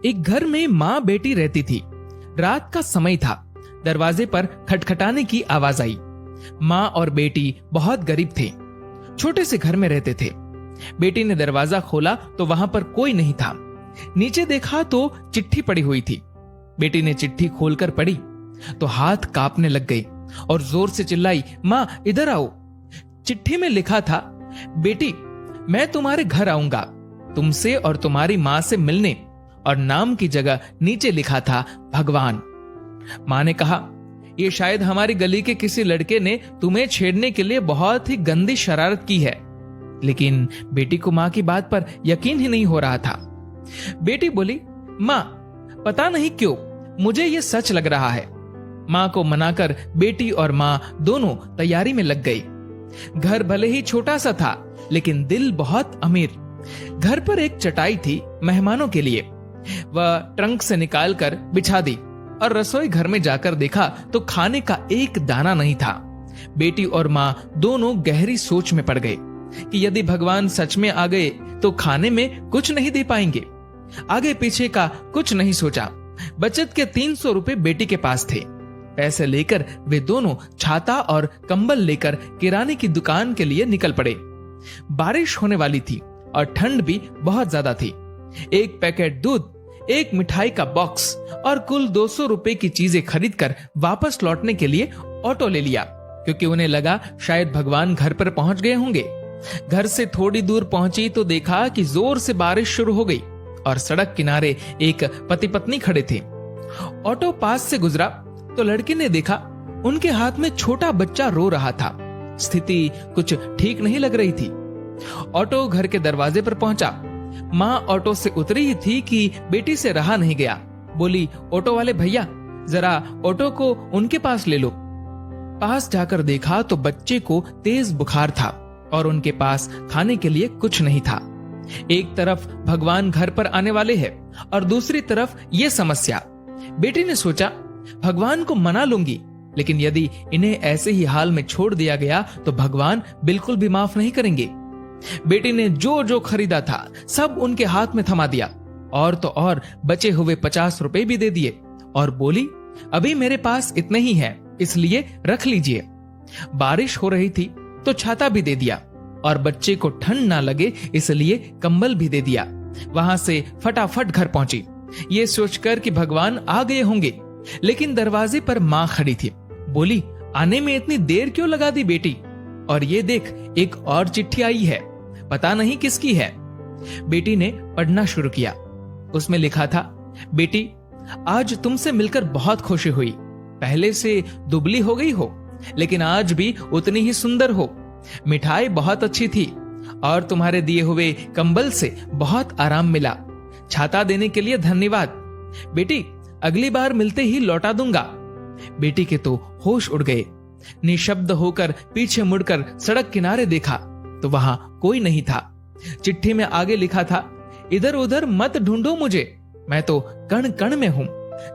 एक घर में माँ बेटी रहती थी। रात का समय था। दरवाजे पर खटखटाने की आवाज आई। माँ और बेटी बहुत गरीब थे, छोटे से घर में रहते थे। बेटी ने दरवाजा खोला तो वहां पर कोई नहीं था। नीचे देखा तो चिट्ठी पड़ी हुई थी। बेटी ने चिट्ठी खोलकर पढ़ी तो हाथ कांपने लग गई और जोर से चिल्लाई, माँ इधर आओ। चिट्ठी में लिखा था, बेटी मैं तुम्हारे घर आऊंगा तुमसे और तुम्हारी माँ से मिलने, और नाम की जगह नीचे लिखा था भगवान। माँ ने कहा, ये शायद हमारी गली के किसी लड़के ने तुम्हें छेड़ने के लिए बहुत ही गंदी शरारत की है। लेकिन बेटी को माँ की बात पर यकीन ही नहीं हो रहा था। बेटी बोली, माँ पता नहीं क्यों मुझे ये सच लग रहा है। माँ को मनाकर बेटी और माँ दोनों तैयारी में लग गई। घर भले ही छोटा सा था लेकिन दिल बहुत अमीर। घर पर एक चटाई थी मेहमानों के लिए। वह ट्रंक से निकालकर बिछा दी और रसोई घर में जाकर देखा तो खाने का एक दाना नहीं था। बेटी और माँ दोनों गहरी सोच में पड़ गए कि यदि भगवान सच में आ गए तो खाने में कुछ नहीं दे पाएंगे। आगे पीछे का कुछ नहीं सोचा। बचत के 300 रुपए बेटी के पास थे। पैसे लेकर वे दोनों छाता और कंबल लेकर किराने की दुकान के लिए निकल पड़े। बारिश होने वाली थी और ठंड भी बहुत ज्यादा थी। एक पैकेट दूध, एक मिठाई का बॉक्स और कुल 200 रुपए की चीजें खरीदकर वापस लौटने के लिए ऑटो ले लिया, क्योंकि उन्हें लगा शायद भगवान घर पर पहुंच गए होंगे। घर से थोड़ी दूर पहुंची तो देखा कि जोर से बारिश शुरू हो गई और सड़क किनारे एक पति पत्नी खड़े थे। ऑटो पास से गुजरा तो लड़के ने देखा उनके हाथ में छोटा बच्चा रो रहा था। स्थिति कुछ ठीक नहीं लग रही थी। ऑटो घर के दरवाजे पर पहुंचा। माँ ऑटो से उतरी ही थी कि बेटी से रहा नहीं गया। बोली, ऑटो वाले भैया जरा ऑटो को उनके पास ले लो। पास जाकर देखा तो बच्चे को तेज बुखार था और उनके पास खाने के लिए कुछ नहीं था। एक तरफ भगवान घर पर आने वाले हैं और दूसरी तरफ ये समस्या। बेटी ने सोचा, भगवान को मना लूंगी, लेकिन यदि इन्हें ऐसे ही हाल में छोड़ दिया गया तो भगवान बिल्कुल भी माफ नहीं करेंगे। बेटी ने जो जो खरीदा था सब उनके हाथ में थमा दिया और तो और बचे हुए 50 रुपए भी दे दिए और बोली, अभी मेरे पास इतने ही हैं, इसलिए रख लीजिए। बारिश हो रही थी तो छाता भी दे दिया और बच्चे को ठंड ना लगे इसलिए कंबल भी दे दिया। वहां से फटाफट घर पहुंची, ये सोचकर कि भगवान आ गए होंगे। लेकिन दरवाजे पर माँ खड़ी थी। बोली, आने में इतनी देर क्यों लगा दी बेटी? और ये देख, एक और चिट्ठी आई है, पता नहीं किसकी है। बेटी ने पढ़ना शुरू किया। उसमें लिखा था, बेटी आज तुमसे मिलकर बहुत खुशी हुई। पहले से दुबली हो गई हो लेकिन आज भी उतनी ही सुंदर हो। मिठाई बहुत अच्छी थी और तुम्हारे दिए हुए कंबल से बहुत आराम मिला। छाता देने के लिए धन्यवाद। बेटी अगली बार मिलते ही लौटा दूंगा। बेटी के तो होश उड़ गए। निशब्द होकर पीछे मुड़कर सड़क किनारे देखा तो वहां कोई नहीं था। चिट्ठी में आगे लिखा था, इधर उधर मत ढूंढो मुझे, मैं तो कण कण में हूं।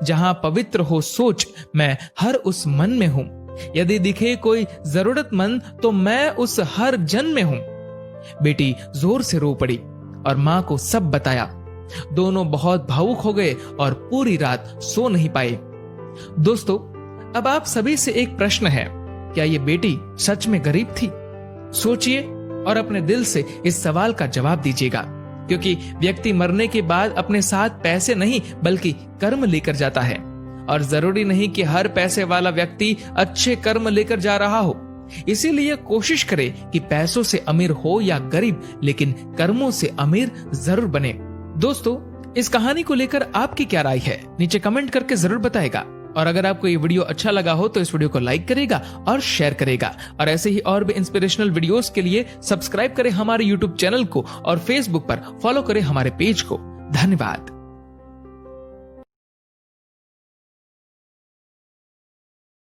जहां पवित्र हो सोच, मैं हर उस मन में हूं। यदि दिखे कोई जरूरतमंद तो मैं उस हर जन में हूं। बेटी जोर से रो पड़ी और माँ को सब बताया। दोनों बहुत भावुक हो गए और पूरी रात सो नहीं पाए। दोस्तों, अब आप सभी से एक प्रश्न है, क्या ये बेटी सच में गरीब थी? सोचिए और अपने दिल से इस सवाल का जवाब दीजिएगा, क्योंकि व्यक्ति मरने के बाद अपने साथ पैसे नहीं बल्कि कर्म लेकर जाता है, और जरूरी नहीं कि हर पैसे वाला व्यक्ति अच्छे कर्म लेकर जा रहा हो। इसीलिए कोशिश करें कि पैसों से अमीर हो या गरीब, लेकिन कर्मों से अमीर जरूर बने। दोस्तों, इस कहानी को लेकर आपकी क्या राय है, नीचे कमेंट करके जरूर बताएगा। और अगर आपको ये वीडियो अच्छा लगा हो तो इस वीडियो को लाइक करेगा और शेयर करेगा। और ऐसे ही और भी इंस्पिरेशनल वीडियोस के लिए सब्सक्राइब करें हमारे यूट्यूब चैनल को और फेसबुक पर फॉलो करें हमारे पेज को। धन्यवाद।